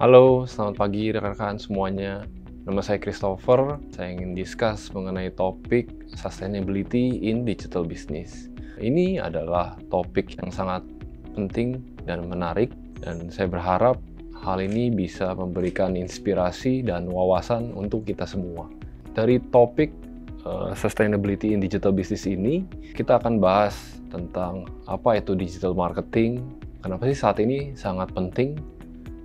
Halo, selamat pagi rekan-rekan semuanya. Nama saya Christopher. Saya ingin discuss mengenai topik sustainability in digital business. Ini adalah topik yang sangat penting dan menarik, dan saya berharap hal ini bisa memberikan inspirasi dan wawasan untuk kita semua. Dari topik sustainability in digital business ini, kita akan bahas tentang apa itu digital marketing, kenapa sih saat ini sangat penting,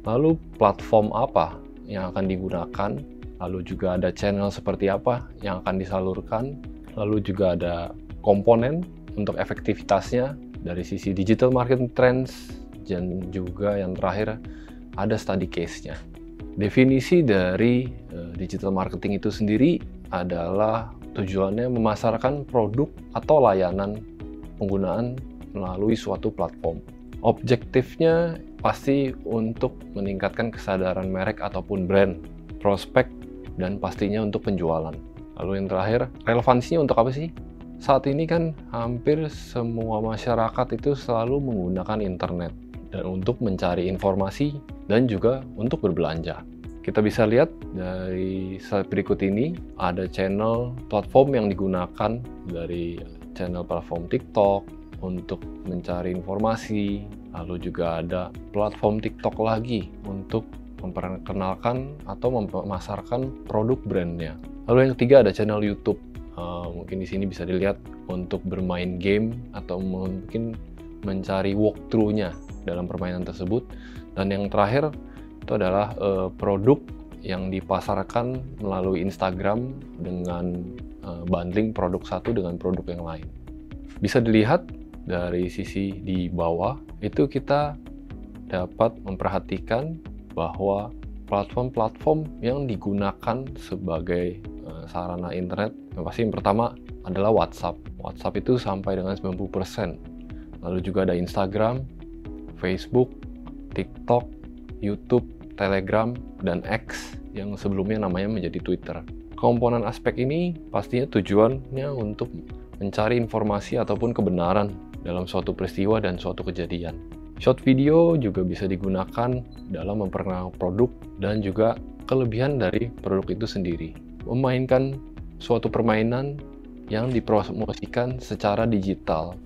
lalu platform apa yang akan digunakan, lalu juga ada channel seperti apa yang akan disalurkan, lalu juga ada komponen untuk efektivitasnya dari sisi digital marketing trends, dan juga yang terakhir ada study case-nya. Definisi dari digital marketing itu sendiri adalah tujuannya memasarkan produk atau layanan penggunaan melalui suatu platform. Objektifnya pasti untuk meningkatkan kesadaran merek ataupun brand, prospek, dan pastinya untuk penjualan. Lalu yang terakhir, relevansinya untuk apa sih? Saat ini kan hampir semua masyarakat itu selalu menggunakan internet dan untuk mencari informasi dan juga untuk berbelanja. Kita bisa lihat dari slide berikut ini, ada channel platform yang digunakan dari channel platform TikTok untuk mencari informasi, lalu juga ada platform TikTok lagi untuk memperkenalkan atau memasarkan produk brandnya. Lalu yang ketiga ada channel YouTube. Mungkin di sini bisa dilihat untuk bermain game atau mungkin mencari walkthrough-nya dalam permainan tersebut. Dan yang terakhir itu adalah produk yang dipasarkan melalui Instagram dengan bundling produk satu dengan produk yang lain. Bisa dilihat dari sisi di bawah, itu kita dapat memperhatikan bahwa platform-platform yang digunakan sebagai sarana internet, yang pasti yang pertama adalah WhatsApp. WhatsApp itu sampai dengan 90%. Lalu juga ada Instagram, Facebook, TikTok, YouTube, Telegram, dan X yang sebelumnya namanya menjadi Twitter. Komponen aspek ini pastinya tujuannya untuk mencari informasi ataupun kebenaran dalam suatu peristiwa dan suatu kejadian. Short video juga bisa digunakan dalam memperkenalkan produk dan juga kelebihan dari produk itu sendiri. Memainkan suatu permainan yang dipromosikan secara digital.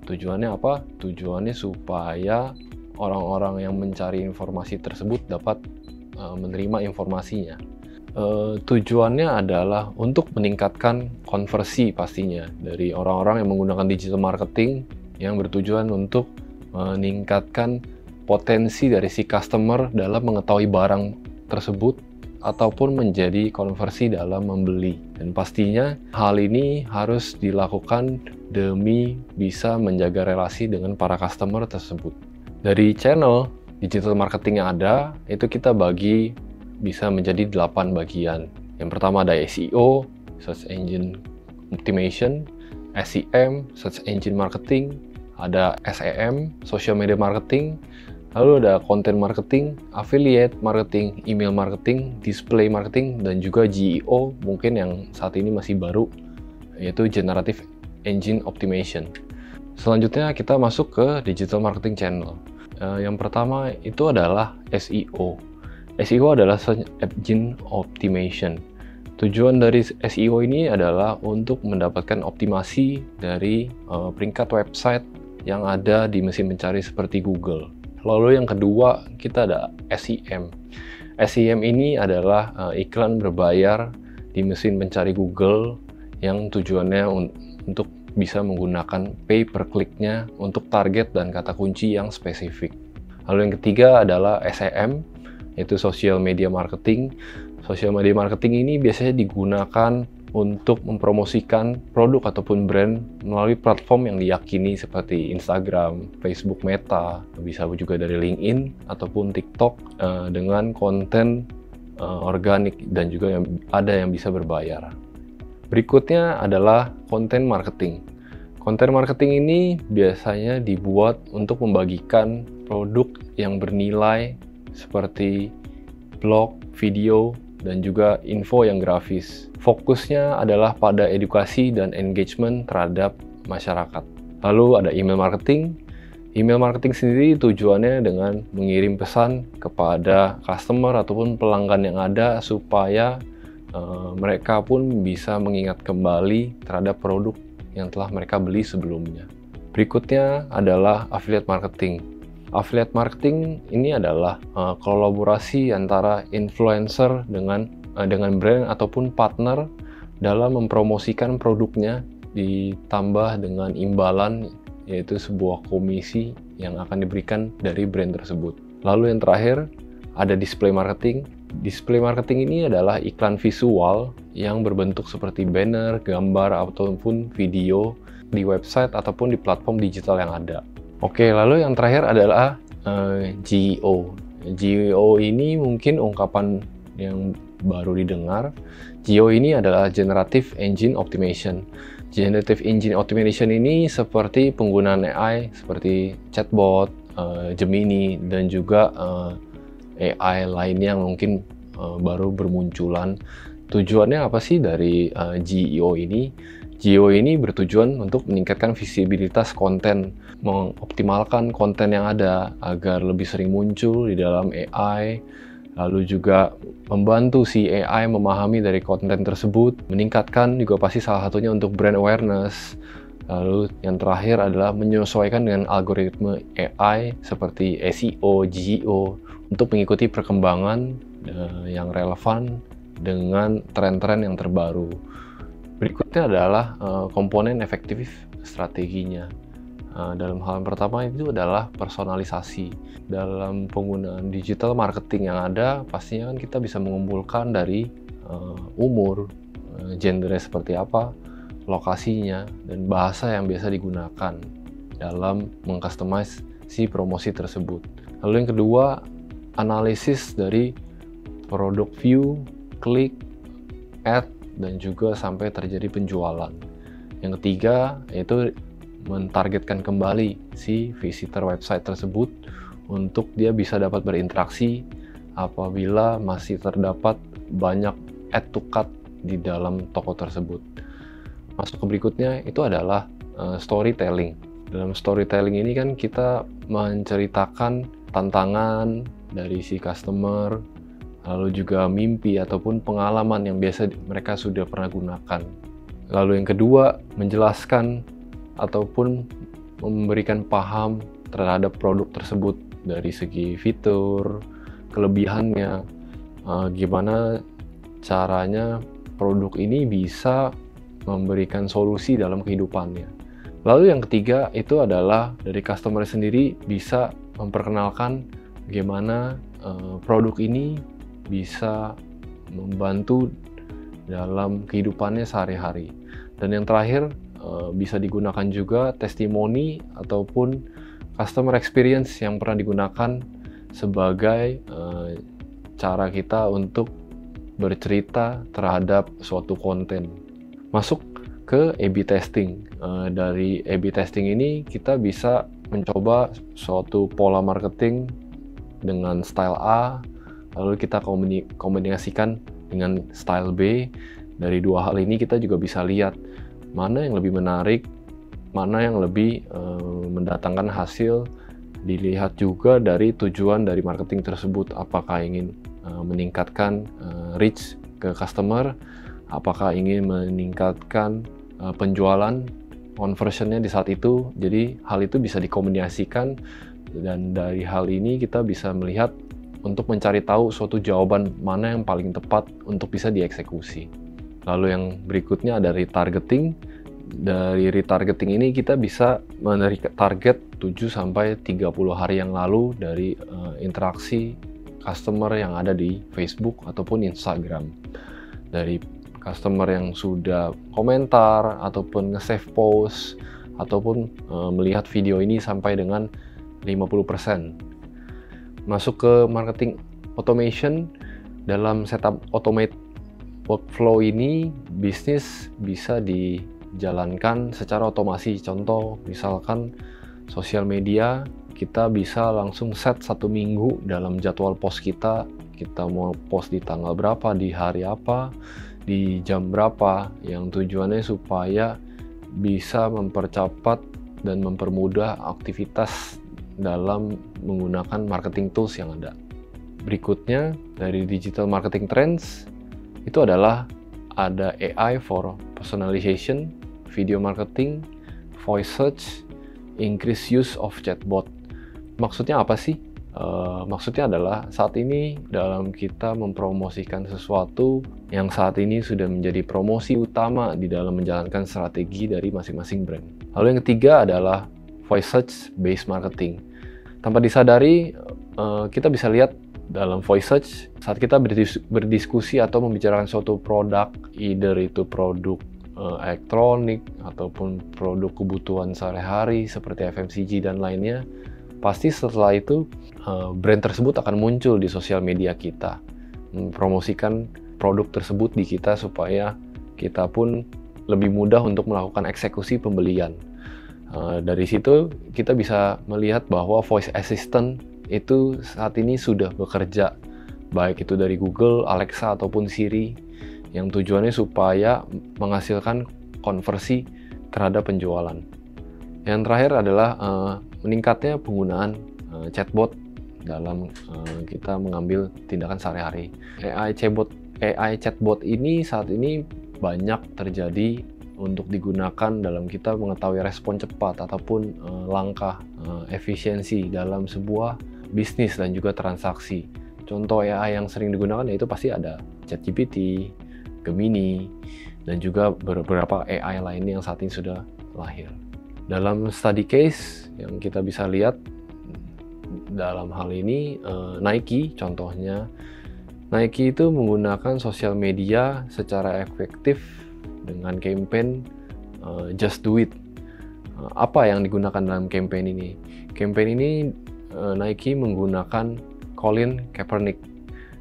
Tujuannya apa? Tujuannya supaya orang-orang yang mencari informasi tersebut dapat menerima informasinya. Tujuannya adalah untuk meningkatkan konversi pastinya dari orang-orang yang menggunakan digital marketing yang bertujuan untuk meningkatkan potensi dari si customer dalam mengetahui barang tersebut ataupun menjadi konversi dalam membeli. Dan pastinya hal ini harus dilakukan demi bisa menjaga relasi dengan para customer tersebut. Dari channel digital marketing yang ada, itu kita bagi bisa menjadi 8 bagian. Yang pertama ada SEO, Search Engine Optimization, SEM, Search Engine Marketing, ada SEM, Social Media Marketing, lalu ada Content Marketing, Affiliate Marketing, Email Marketing, Display Marketing, dan juga GEO, mungkin yang saat ini masih baru, yaitu Generative Engine Optimization. Selanjutnya kita masuk ke Digital Marketing Channel. Yang pertama itu adalah SEO. SEO adalah Search Engine Optimization. Tujuan dari SEO ini adalah untuk mendapatkan optimasi dari peringkat website yang ada di mesin pencari seperti Google. Lalu yang kedua kita ada SEM. SEM ini adalah iklan berbayar di mesin pencari Google yang tujuannya untuk bisa menggunakan pay per click-nya untuk target dan kata kunci yang spesifik. Lalu yang ketiga adalah SEM, yaitu Social Media Marketing. Social Media Marketing ini biasanya digunakan untuk mempromosikan produk ataupun brand melalui platform yang diyakini seperti Instagram, Facebook Meta, bisa juga dari LinkedIn ataupun TikTok dengan konten organik dan juga ada yang bisa berbayar. Berikutnya adalah content marketing. Content marketing ini biasanya dibuat untuk membagikan produk yang bernilai seperti blog, video, dan juga info yang grafis. Fokusnya adalah pada edukasi dan engagement terhadap masyarakat. Lalu ada email marketing. Email marketing sendiri tujuannya dengan mengirim pesan kepada customer ataupun pelanggan yang ada supaya mereka pun bisa mengingat kembali terhadap produk yang telah mereka beli sebelumnya. Berikutnya adalah affiliate marketing. Affiliate marketing ini adalah kolaborasi antara influencer dengan brand ataupun partner dalam mempromosikan produknya, ditambah dengan imbalan, yaitu sebuah komisi yang akan diberikan dari brand tersebut. Lalu yang terakhir ada display marketing. Display marketing ini adalah iklan visual yang berbentuk seperti banner, gambar, ataupun video di website ataupun di platform digital yang ada. Oke, lalu yang terakhir adalah GEO. GEO ini mungkin ungkapan yang baru didengar. GEO ini adalah Generative Engine Optimization. Generative Engine Optimization ini seperti penggunaan AI seperti chatbot, Gemini, dan juga AI lainnya yang mungkin baru bermunculan. Tujuannya apa sih dari GEO ini? GEO ini bertujuan untuk meningkatkan visibilitas konten, mengoptimalkan konten yang ada agar lebih sering muncul di dalam AI, lalu juga membantu si AI memahami dari konten tersebut, meningkatkan juga pasti salah satunya untuk brand awareness. Lalu yang terakhir adalah menyesuaikan dengan algoritma AI seperti SEO, GEO untuk mengikuti perkembangan yang relevan dengan tren-tren yang terbaru. Berikutnya adalah komponen efektif strateginya. Dalam hal yang pertama itu adalah personalisasi. Dalam penggunaan digital marketing yang ada, pastinya kan kita bisa mengumpulkan dari umur, genre seperti apa, lokasinya, dan bahasa yang biasa digunakan dalam mengcustomize si promosi tersebut. Lalu yang kedua, analisis dari produk view, klik, ad, dan juga sampai terjadi penjualan. Yang ketiga, yaitu mentargetkan kembali si visitor website tersebut untuk dia bisa dapat berinteraksi apabila masih terdapat banyak add to cart di dalam toko tersebut. Masuk ke berikutnya itu adalah storytelling. Dalam storytelling ini kan kita menceritakan tantangan dari si customer, lalu juga mimpi ataupun pengalaman yang biasa mereka sudah pernah gunakan. Lalu yang kedua, menjelaskan ataupun memberikan paham terhadap produk tersebut dari segi fitur, kelebihannya, gimana caranya produk ini bisa memberikan solusi dalam kehidupannya. Lalu yang ketiga itu adalah dari customer sendiri bisa memperkenalkan bagaimana produk ini bisa membantu dalam kehidupannya sehari-hari. Dan yang terakhir bisa digunakan juga testimoni ataupun customer experience yang pernah digunakan sebagai cara kita untuk bercerita terhadap suatu konten. Masuk ke A/B testing. Dari A/B testing ini kita bisa mencoba suatu pola marketing dengan style A, lalu kita kombinasikan dengan style B. Dari dua hal ini kita juga bisa lihat mana yang lebih menarik, mana yang lebih mendatangkan hasil. Dilihat juga dari tujuan dari marketing tersebut, apakah ingin meningkatkan reach ke customer, apakah ingin meningkatkan penjualan, conversionnya di saat itu. Jadi hal itu bisa dikombinasikan, dan dari hal ini kita bisa melihat untuk mencari tahu suatu jawaban mana yang paling tepat untuk bisa dieksekusi. Lalu yang berikutnya ada retargeting. Dari retargeting ini kita bisa menarik target 7-30 hari yang lalu dari interaksi customer yang ada di Facebook ataupun Instagram. Dari customer yang sudah komentar ataupun nge-save post ataupun melihat video ini sampai dengan 50%. Masuk ke marketing automation. Dalam setup automate workflow ini, bisnis bisa dijalankan secara otomasi. Contoh, misalkan sosial media, kita bisa langsung set 1 minggu dalam jadwal post kita. Kita mau post di tanggal berapa, di hari apa, di jam berapa, yang tujuannya supaya bisa mempercepat dan mempermudah aktivitas dalam menggunakan marketing tools yang ada. Berikutnya dari digital marketing trends itu adalah ada AI for personalization, video marketing, voice search, increase use of chatbot. Maksudnya apa sih? Maksudnya adalah saat ini dalam kita mempromosikan sesuatu yang saat ini sudah menjadi promosi utama di dalam menjalankan strategi dari masing-masing brand. Lalu yang ketiga adalah voice search based marketing. Tanpa disadari, kita bisa lihat dalam voice search saat kita berdiskusi atau membicarakan suatu produk, either itu produk elektronik ataupun produk kebutuhan sehari-hari seperti FMCG dan lainnya, pasti setelah itu brand tersebut akan muncul di sosial media kita, mempromosikan produk tersebut di kita supaya kita pun lebih mudah untuk melakukan eksekusi pembelian. Dari situ kita bisa melihat bahwa voice assistant itu saat ini sudah bekerja, baik itu dari Google, Alexa, ataupun Siri, yang tujuannya supaya menghasilkan konversi terhadap penjualan. Yang terakhir adalah meningkatnya penggunaan chatbot dalam kita mengambil tindakan sehari-hari. AI chatbot ini saat ini banyak terjadi untuk digunakan dalam kita mengetahui respon cepat ataupun langkah efisiensi dalam sebuah bisnis dan juga transaksi. Contoh AI yang sering digunakan yaitu pasti ada ChatGPT, Gemini, dan juga beberapa AI lainnya yang saat ini sudah lahir. Dalam study case yang kita bisa lihat dalam hal ini, Nike contohnya, Nike itu menggunakan sosial media secara efektif dengan campaign Just Do It. Apa yang digunakan dalam campaign ini? Campaign ini Nike menggunakan Colin Kaepernick.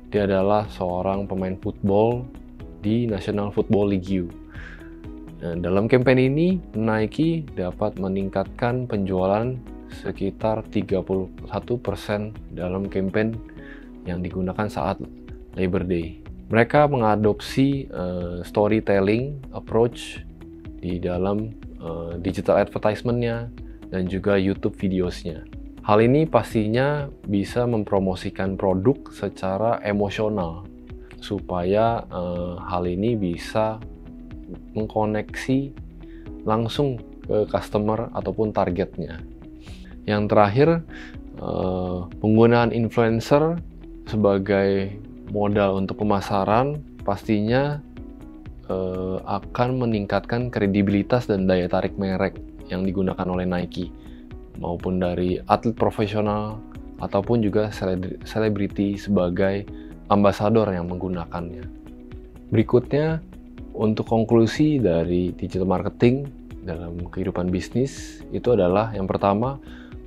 Dia adalah seorang pemain football di National Football League. Dalam campaign ini, Nike dapat meningkatkan penjualan sekitar 31% dalam campaign yang digunakan saat Labor Day. Mereka mengadopsi storytelling approach di dalam digital advertisement-nya dan juga YouTube videos-nya. Hal ini pastinya bisa mempromosikan produk secara emosional supaya hal ini bisa mengkoneksi langsung ke customer ataupun targetnya. Yang terakhir, penggunaan influencer sebagai modal untuk pemasaran pastinya akan meningkatkan kredibilitas dan daya tarik merek yang digunakan oleh Nike, maupun dari atlet profesional ataupun juga selebriti sebagai ambasador yang menggunakannya. Berikutnya, untuk konklusi dari digital marketing dalam kehidupan bisnis itu adalah yang pertama,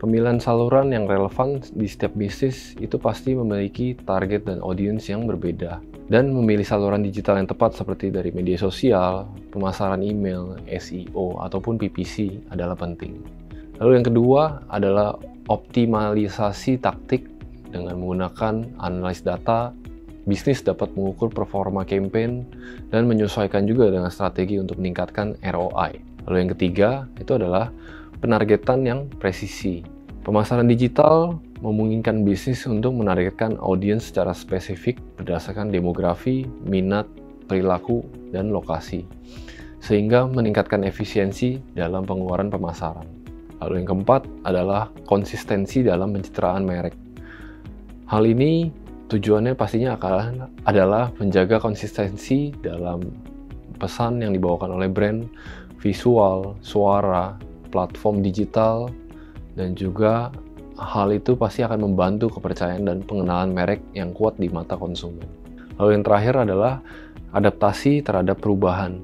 pemilihan saluran yang relevan di setiap bisnis itu pasti memiliki target dan audiens yang berbeda. Dan memilih saluran digital yang tepat seperti dari media sosial, pemasaran email, SEO, ataupun PPC adalah penting. Lalu yang kedua adalah optimalisasi taktik dengan menggunakan analis data. Bisnis dapat mengukur performa campaign dan menyesuaikan juga dengan strategi untuk meningkatkan ROI. Lalu yang ketiga itu adalah penargetan yang presisi. Pemasaran digital memungkinkan bisnis untuk menargetkan audiens secara spesifik berdasarkan demografi, minat, perilaku, dan lokasi, sehingga meningkatkan efisiensi dalam pengeluaran pemasaran. Lalu yang keempat adalah konsistensi dalam pencitraan merek. Hal ini tujuannya pastinya adalah menjaga konsistensi dalam pesan yang dibawakan oleh brand, visual, suara, platform digital, dan juga hal itu pasti akan membantu kepercayaan dan pengenalan merek yang kuat di mata konsumen. Lalu yang terakhir adalah adaptasi terhadap perubahan.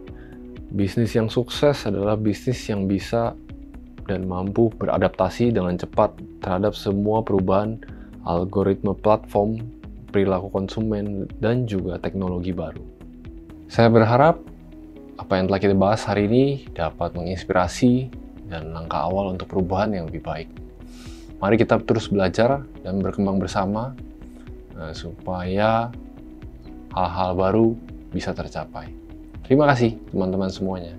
Bisnis yang sukses adalah bisnis yang bisa dan mampu beradaptasi dengan cepat terhadap semua perubahan algoritma platform, perilaku konsumen, dan juga teknologi baru. Saya berharap apa yang telah kita bahas hari ini dapat menginspirasi dan langkah awal untuk perubahan yang lebih baik. Mari kita terus belajar dan berkembang bersama supaya hal-hal baru bisa tercapai. Terima kasih teman-teman semuanya.